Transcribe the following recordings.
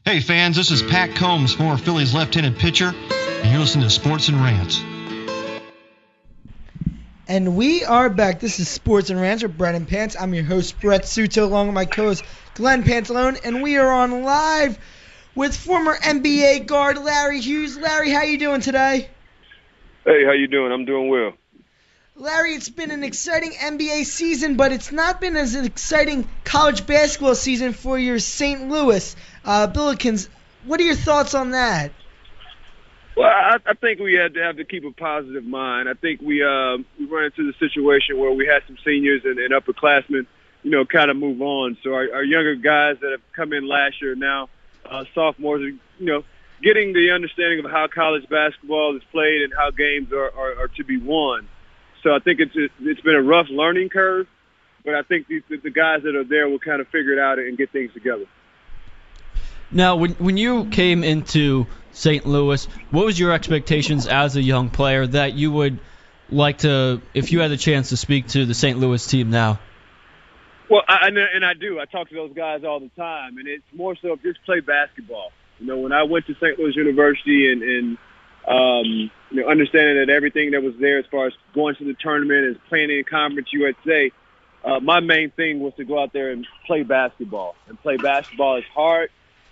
Hey fans, this is Pat Combs, former Phillies left-handed pitcher, and you're listening to Sports and Rants. And we are back. This is Sports and Rants with Brennan Pants. I'm your host, Brett Suto, along with my co-host, Glenn Pantalone, and we are on live with former NBA guard Larry Hughes. Larry, how you doing today? Hey, how you doing? I'm doing well. Larry, it's been an exciting NBA season, but it's not been as an exciting college basketball season for your St. Louis Billikens. What are your thoughts on that? Well, I think we have to keep a positive mind. I think we run into the situation where we had some seniors and upperclassmen, kind of move on. So our younger guys that have come in last year now, sophomores, getting the understanding of how college basketball is played and how games are to be won. So I think it's been a rough learning curve, but I think the guys that are there will kind of figure it out and get things together. Now, when you came into St. Louis, what was your expectations as a young player that you would like to, if you had the chance to speak to the St. Louis team now? Well, I do. I talk to those guys all the time, and it's more so just play basketball. When I went to St. Louis University and understanding that everything that was there as far as going to the tournament and playing in Conference USA, my main thing was to go out there and play basketball. And play basketball as hard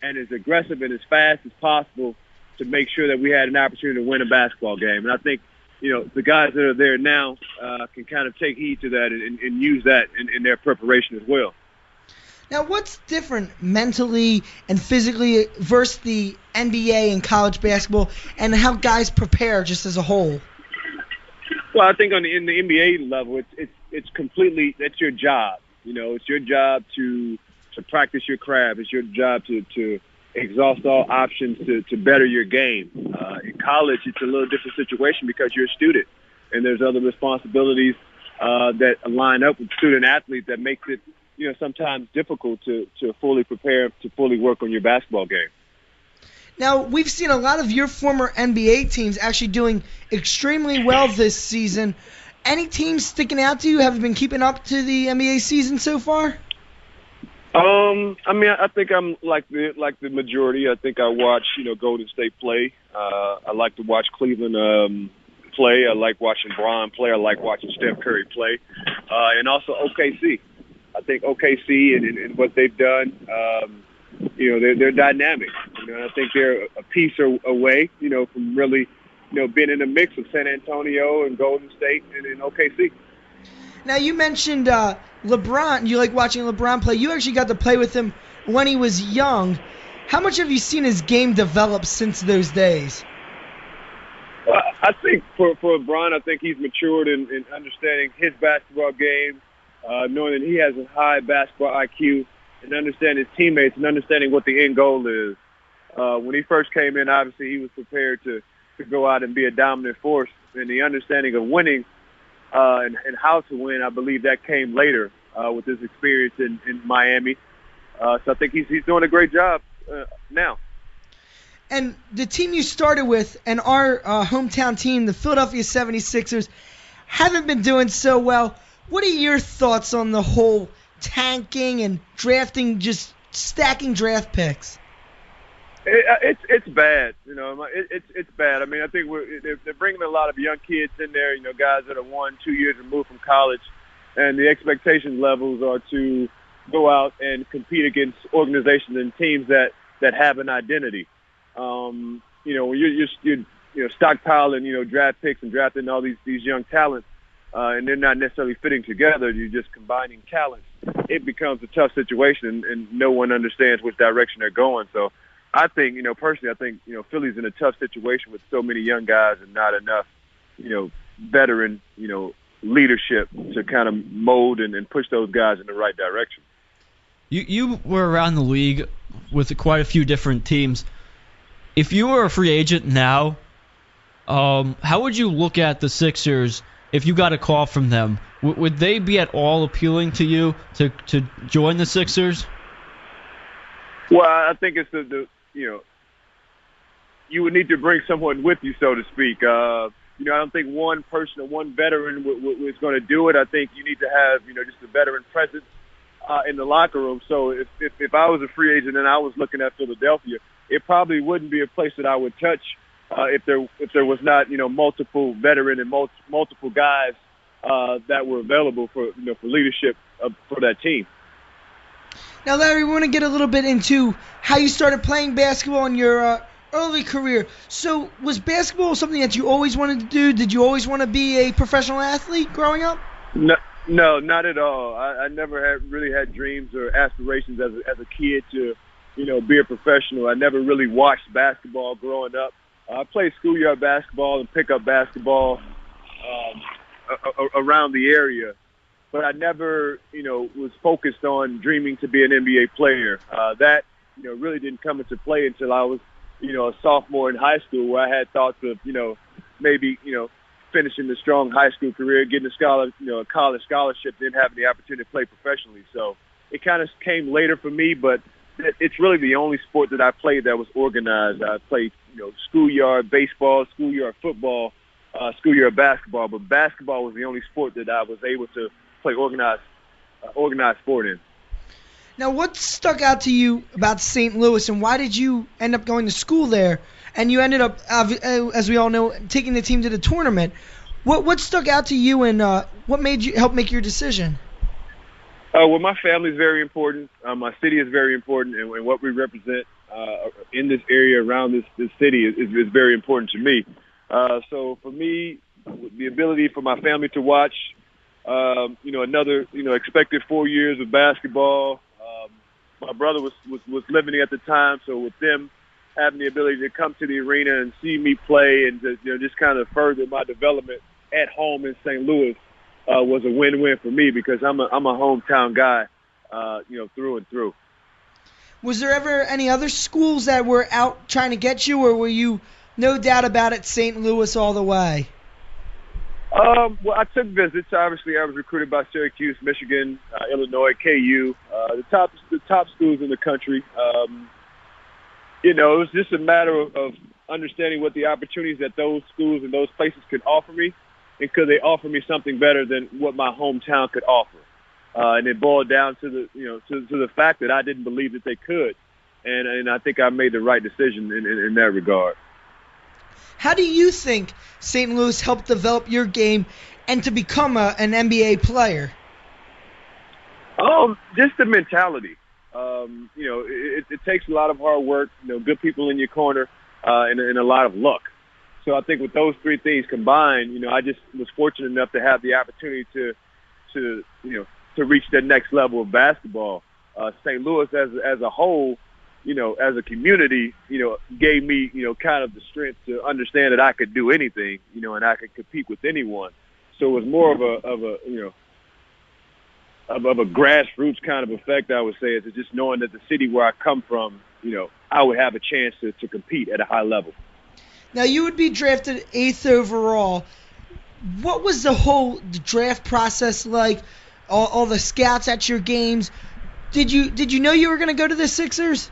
and as aggressive and as fast as possible to make sure that we had an opportunity to win a basketball game. And I think, the guys that are there now can kind of take heed to that and use that in their preparation as well. Now, what's different mentally and physically versus the NBA and college basketball, and how guys prepare just as a whole? Well, I think in the NBA level, it's completely, that's your job. It's your job to practice your craft. It's your job to exhaust all options to better your game. In college, it's a little different situation because you're a student, and there's other responsibilities that line up with student athletes that makes it sometimes difficult to fully prepare, to fully work on your basketball game. Now, we've seen a lot of your former NBA teams actually doing extremely well this season. Any teams sticking out to you? Have you been keeping up to the NBA season so far? I think I'm like the majority. I think I watch, Golden State play. I like to watch Cleveland play. I like watching Bron play. I like watching Steph Curry play. And also OKC. I think OKC and what they've done, they're dynamic. I think they're a piece away, from really, being in the mix of San Antonio and Golden State and OKC. Now, you mentioned LeBron. You like watching LeBron play. You actually got to play with him when he was young. How much have you seen his game develop since those days? Well, I think for LeBron, I think he's matured in understanding his basketball game, knowing that he has a high basketball IQ, and understanding his teammates and understanding what the end goal is. When he first came in, obviously he was prepared to go out and be a dominant force, and the understanding of winning and how to win, I believe that came later with his experience in Miami. So I think he's doing a great job now. And the team you started with and our hometown team, the Philadelphia 76ers, haven't been doing so well. What are your thoughts on the whole tanking and drafting, just stacking draft picks? It's bad, It's bad. I mean, I think they're bringing a lot of young kids in there, guys that are 1-2 years removed from college, and the expectation levels are to go out and compete against organizations and teams that have an identity. When you're stockpiling, draft picks and drafting all these young talents, and they're not necessarily fitting together, you're just combining talents. It becomes a tough situation, and no one understands which direction they're going. So I think, personally, Philly's in a tough situation with so many young guys and not enough, veteran, leadership to kind of mold and push those guys in the right direction. You were around the league with quite a few different teams. If you were a free agent now, how would you look at the Sixers if you got a call from them? Would they be at all appealing to you to join the Sixers? Well, I think it's you would need to bring someone with you, so to speak. I don't think one person or one veteran is going to do it. I think you need to have, just a veteran presence in the locker room. So if I was a free agent and I was looking at Philadelphia, it probably wouldn't be a place that I would touch if there was not multiple veteran and multiple guys that were available for for leadership for that team. Now, Larry, we want to get a little bit into how you started playing basketball in your early career. So was basketball something that you always wanted to do? Did you always want to be a professional athlete growing up? No, not at all. I never really had dreams or aspirations as a kid to, be a professional. I never really watched basketball growing up. I played schoolyard basketball and pickup basketball around the area, but I never, was focused on dreaming to be an NBA player. That, really didn't come into play until I was, a sophomore in high school, where I had thoughts of, maybe, finishing a strong high school career, getting a college scholarship, then having the opportunity to play professionally. So it kind of came later for me, but it's really the only sport that I played that was organized. I played, schoolyard baseball, schoolyard football, schoolyard basketball, but basketball was the only sport that I was able to play organized sport in. Now, what stuck out to you about St. Louis, and why did you end up going to school there? And you ended up, as we all know, taking the team to the tournament. What stuck out to you, and what made you help make your decision? Well, my family is very important. My city is very important, and what we represent in this area around this city is very important to me. So for me, the ability for my family to watch, another, expected 4 years of basketball. My brother was living at the time, so with them having the ability to come to the arena and see me play and just kind of further my development at home in St. Louis was a win-win for me, because I'm a hometown guy, through and through. Was there ever any other schools that were out trying to get you, or were you no doubt about it, St. Louis all the way? Well, I took visits. Obviously, I was recruited by Syracuse, Michigan, Illinois, KU, the top schools in the country. It was just a matter of understanding what the opportunities that those schools and those places could offer me, and could they offer me something better than what my hometown could offer. And it boiled down to the fact that I didn't believe that they could, and I think I made the right decision in that regard. How do you think St. Louis helped develop your game and to become an NBA player? Just the mentality. It takes a lot of hard work, good people in your corner, and a lot of luck. So I think with those three things combined, I just was fortunate enough to have the opportunity to reach that next level of basketball. St. Louis as a whole, as a community, gave me, kind of the strength to understand that I could do anything, and I could compete with anyone. So it was more of a grassroots kind of effect, I would say, is just knowing that the city where I come from, I would have a chance to compete at a high level. Now, you would be drafted 8th overall. What was the whole draft process like? All the scouts at your games? Did you know you were going to go to the Sixers?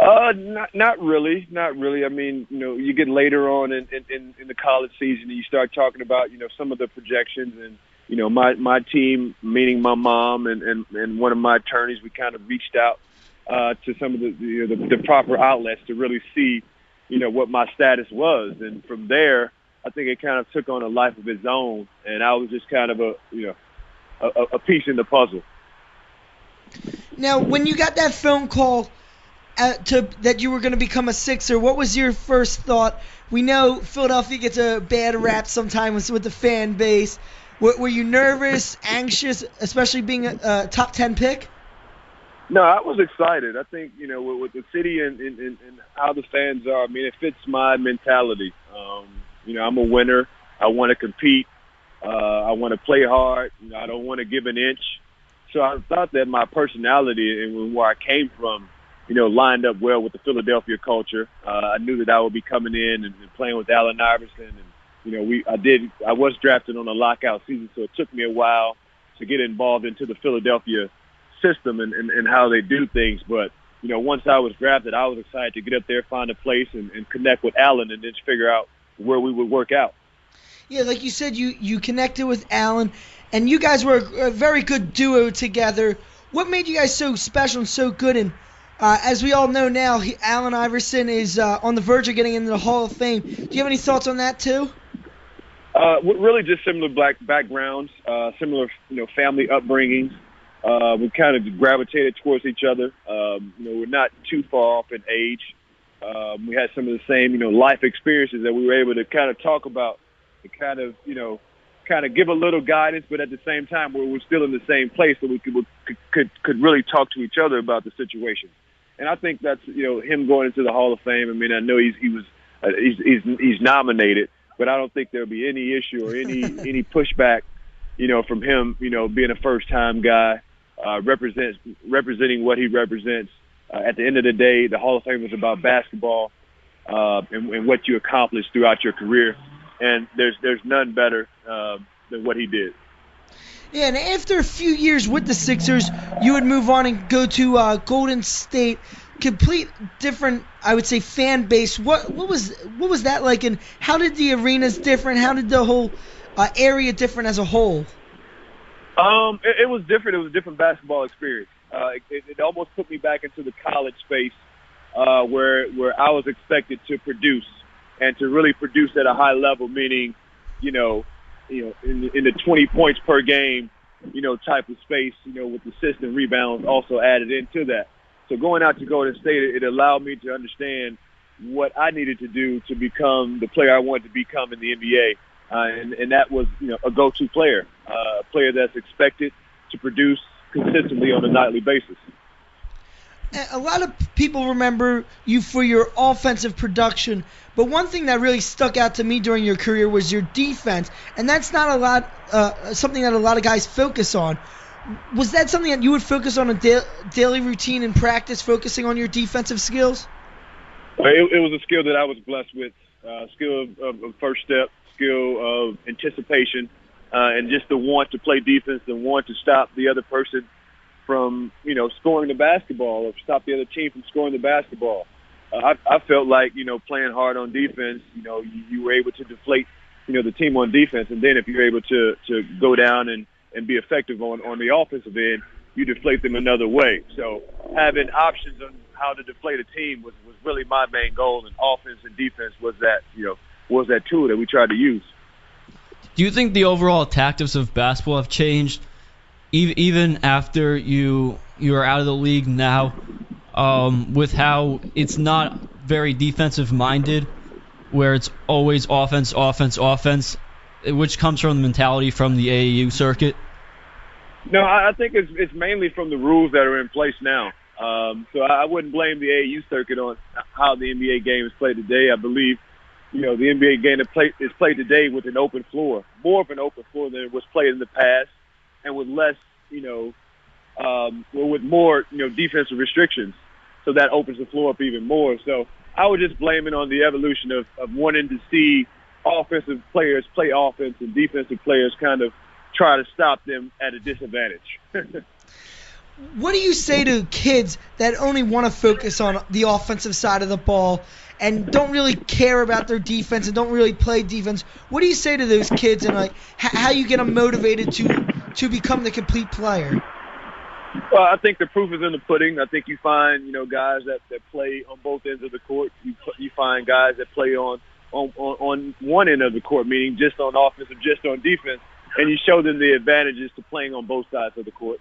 Not really. I mean, you get later on in the college season and you start talking about, some of the projections, and, my team, meaning my mom and one of my attorneys, we kind of reached out to some of the proper outlets to really see, what my status was. And from there, I think it kind of took on a life of its own, and I was just kind of a piece in the puzzle. Now, when you got that phone call that you were going to become a Sixer, what was your first thought? We know Philadelphia gets a bad rap sometimes with the fan base. Were you nervous, anxious, especially being a top 10 pick? No, I was excited. I think, with the city and how the fans are, I mean, it fits my mentality. I'm a winner. I want to compete. I want to play hard. I don't want to give an inch. So I thought that my personality and where I came from, lined up well with the Philadelphia culture. I knew that I would be coming in and playing with Allen Iverson. And, I was drafted on a lockout season, so it took me a while to get involved into the Philadelphia system and how they do things. But, once I was drafted, I was excited to get up there, find a place, and connect with Allen and then figure out where we would work out. Yeah, like you said, you connected with Allen, and you guys were a very good duo together. What made you guys so special and so good? And as we all know now, Allen Iverson is on the verge of getting into the Hall of Fame. Do you have any thoughts on that too? Really just similar black backgrounds, similar family upbringings. We kind of gravitated towards each other. We're not too far off in age. We had some of the same life experiences that we were able to kind of talk about, to kind of give a little guidance, but at the same time we're still in the same place, so we could really talk to each other about the situation. And I think that's him going into the Hall of Fame. I mean, I know he's nominated, but I don't think there'll be any issue or any pushback, from him, being a first-time guy, representing what he represents. At the end of the day, the Hall of Fame is about basketball and what you accomplished throughout your career, and there's none better than what he did. Yeah, and after a few years with the Sixers, you would move on and go to Golden State. Complete different, I would say, fan base. What was that like, and how did the arenas different? How did the whole area different as a whole? It was different. It was a different basketball experience. It almost put me back into the college space where I was expected to produce and to really produce at a high level, meaning, in the 20 points per game, type of space, with assists and rebounds also added into that. So going out to Golden State, it allowed me to understand what I needed to do to become the player I wanted to become in the NBA. And that was, a go-to player, a player that's expected to produce consistently on a nightly basis. A lot of people remember you for your offensive production, but one thing that really stuck out to me during your career was your defense, and that's not something that a lot of guys focus on. Was that something that you would focus on a daily routine in practice, focusing on your defensive skills? It was a skill that I was blessed with, skill of first step, skill of anticipation, and just the want to play defense, the want to stop the other person from, scoring the basketball, or stop the other team from scoring the basketball. I felt like, playing hard on defense, you were able to deflate, the team on defense. And then if you're able to go down and be effective on the offensive end, you deflate them another way. So having options on how to deflate a team was really my main goal. And offense and defense was that tool that we tried to use. Do you think the overall tactics of basketball have changed even after you are out of the league now, with how it's not very defensive minded, where it's always offense, which comes from the mentality from the AAU circuit? No, I think it's mainly from the rules that are in place now. So I wouldn't blame the AAU circuit on how the NBA game is played today. I believe, the NBA game is played today with an open floor, more of an open floor than it was played in the past, and with less, with more, defensive restrictions. So that opens the floor up even more. So I would just blame it on the evolution of wanting to see offensive players play offense and defensive players kind of try to stop them at a disadvantage. What do you say to kids that only want to focus on the offensive side of the ball and don't really care about their defense and don't really play defense? What do you say to those kids, and how you get them motivated to become the complete player? Well, I think the proof is in the pudding. I think you find, guys that play on both ends of the court. You find guys that play on one end of the court, meaning just on offense or just on defense, and you show them the advantages to playing on both sides of the court.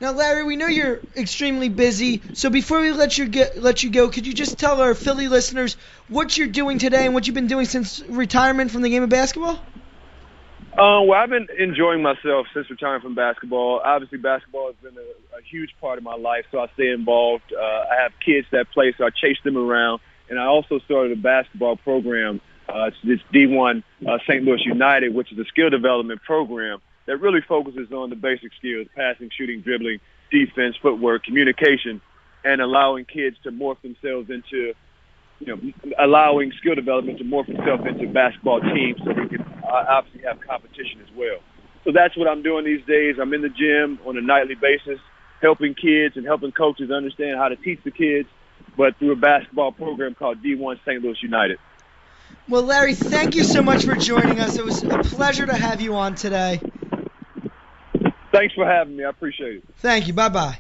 Now, Larry, we know you're extremely busy, so before we let you go, could you just tell our Philly listeners what you're doing today and what you've been doing since retirement from the game of basketball? Well, I've been enjoying myself since retiring from basketball. Obviously, basketball has been a huge part of my life, so I stay involved. I have kids that play, so I chase them around. And I also started a basketball program. It's D1 St. Louis United, which is a skill development program that really focuses on the basic skills: passing, shooting, dribbling, defense, footwork, communication, and allowing kids to morph themselves into, allowing skill development to morph itself into basketball teams so we can obviously have competition as well. So that's what I'm doing these days. I'm in the gym on a nightly basis, helping kids and helping coaches understand how to teach the kids, but through a basketball program called D1 St. Louis United. Well, Larry, thank you so much for joining us. It was a pleasure to have you on today. Thanks for having me. I appreciate it. Thank you. Bye-bye.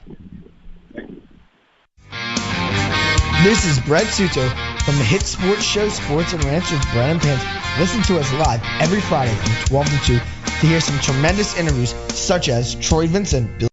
This is Brett Suter from the hit sports show Sports and Ranch with Brett and Pants. Listen to us live every Friday from 12 to 2 to hear some tremendous interviews such as Troy Vincent,